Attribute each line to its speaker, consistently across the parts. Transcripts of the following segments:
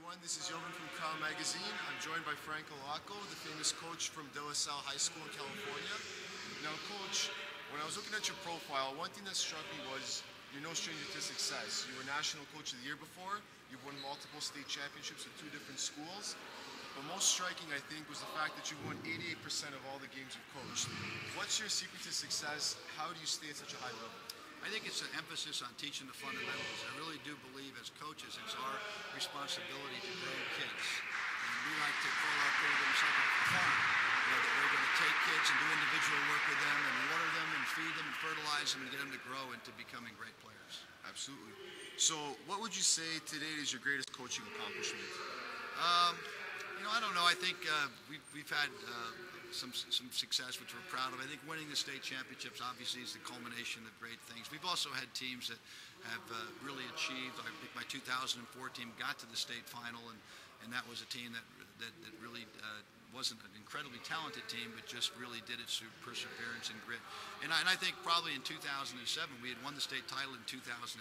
Speaker 1: everyone, this is Jovan from Crown Magazine. I'm joined by Frank Allocco, the famous coach from Salle High School in California. Now, Coach, when I was looking at your profile, one thing that struck me was you're no stranger to success. You were National Coach of the Year before. You've won multiple state championships with 2 different schools. But most striking, I think, was the fact that you won 88% of all the games you've coached. What's your secret to success? How do you stay at such a high level?
Speaker 2: I think it's an emphasis on teaching the fundamentals. I really do believe as coaches it's our responsibility to grow kids. And we like to call our programs like a farm. That we're going to take kids and do individual work with them and water them and feed them and fertilize them and get them to grow into becoming great players.
Speaker 1: Absolutely. So what would you say today is your greatest coaching accomplishment?
Speaker 2: I don't know. I think we've had some success, which we're proud of. I think winning the state championships obviously is the culmination of great things. We've also had teams that have really achieved. I think my 2004 team got to the state final, and that was a team that really wasn't an incredibly talented team, but just really did it through perseverance and grit. And I think probably in 2007, we had won the state title in 2006.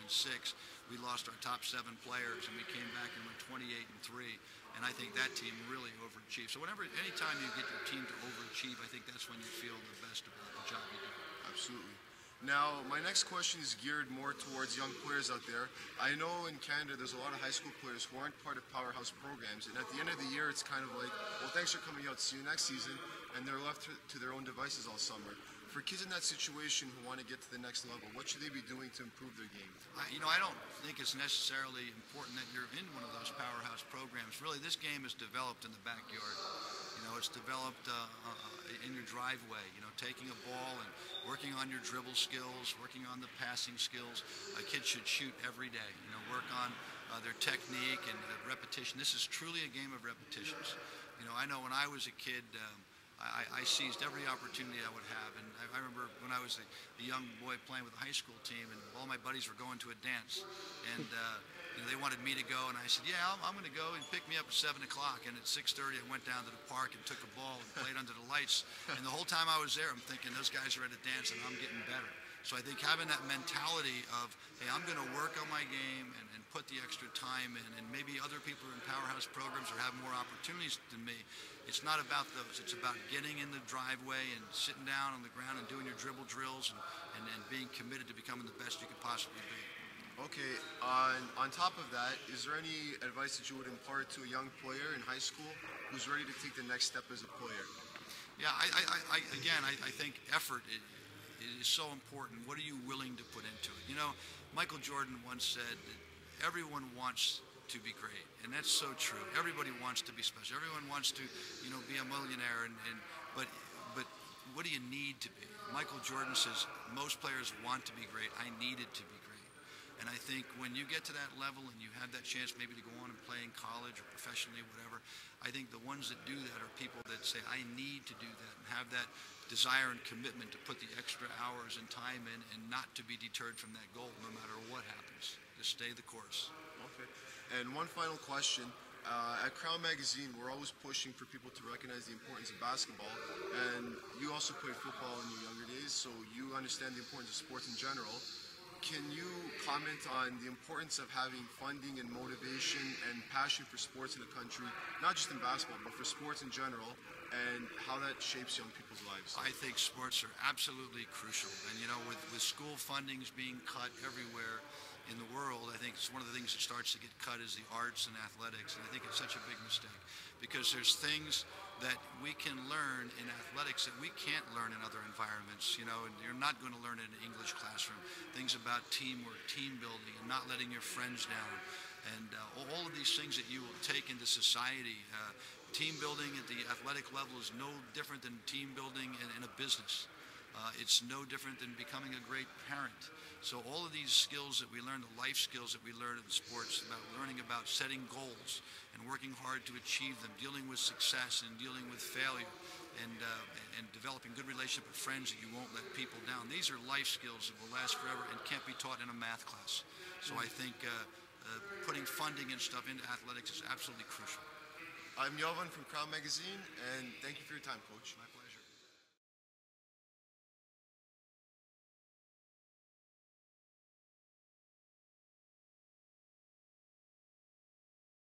Speaker 2: We lost our top 7 players, and we came back and went 28-3. And I think that team really overachieved. So anytime you get your team to overachieve, I think that's when you feel the best about the job you do.
Speaker 1: Absolutely. Now, my next question is geared more towards young players out there. I know in Canada there's a lot of high school players who aren't part of powerhouse programs, and at the end of the year it's kind of like, well, thanks for coming out, see you next season, and they're left to their own devices all summer. For kids in that situation who want to get to the next level, what should they be doing to improve their game?
Speaker 2: I don't think it's necessarily important that you're in one of those powerhouse programs. Really, this game is developed in the backyard. It's developed in your driveway, taking a ball and working on your dribble skills, working on the passing skills. A kid should shoot every day, work on their technique and repetition. This is truly a game of repetitions. I know when I was a kid, I seized every opportunity I would have, and I remember when I was a young boy playing with the high school team, and all my buddies were going to a dance, and they wanted me to go, and I said, yeah, I'm going to go, and pick me up at 7 o'clock, and at 6:30 I went down to the park and took a ball and played under the lights, and the whole time I was there I'm thinking, those guys are at a dance and I'm getting better. So I think having that mentality of, hey, I'm going to work on my game and put the extra time in, and maybe other people in powerhouse programs or have more opportunities than me. It's not about those. It's about getting in the driveway and sitting down on the ground and doing your dribble drills and being committed to becoming the best you could possibly be.
Speaker 1: Okay, on top of that, is there any advice that you would impart to a young player in high school who's ready to take the next step as a player?
Speaker 2: Yeah, I think effort is so important. What are you willing to put into it? Michael Jordan once said that everyone wants to be great, and that's so true. Everybody wants to be special. Everyone wants to, be a millionaire, but what do you need to be? Michael Jordan says most players want to be great. I needed to be great. And I think when you get to that level and you have that chance maybe to go on and play in college or professionally, whatever, I think the ones that do that are people that say, I need to do that, and have that desire and commitment to put the extra hours and time in and not to be deterred from that goal no matter what happens. Just stay the course.
Speaker 1: Okay. And one final question. At Crown Magazine, we're always pushing for people to recognize the importance of basketball, and you also played football in your younger days, so you understand the importance of sports in general. Can you comment on the importance of having funding and motivation and passion for sports in the country, not just in basketball, but for sports in general, and how that shapes young people's lives?
Speaker 2: I think sports are absolutely crucial. And, with school fundings being cut everywhere in the world, I think it's one of the things that starts to get cut is the arts and athletics. And I think it's such a big mistake because there's things that we can learn in athletics that we can't learn in other environments, and you're not going to learn in an English classroom. Things about teamwork, team building, and not letting your friends down. And all of these things that you will take into society. Team building at the athletic level is no different than team building in a business. It's no different than becoming a great parent. So all of these skills that we learn, the life skills that we learn in sports, about learning about setting goals and working hard to achieve them, dealing with success and dealing with failure, and developing good relationship with friends that you won't let people down. These are life skills that will last forever and can't be taught in a math class. So I think putting funding and stuff into athletics is absolutely crucial.
Speaker 1: I'm Jovan from Crown Magazine, and thank you for your time, Coach.
Speaker 2: My pleasure.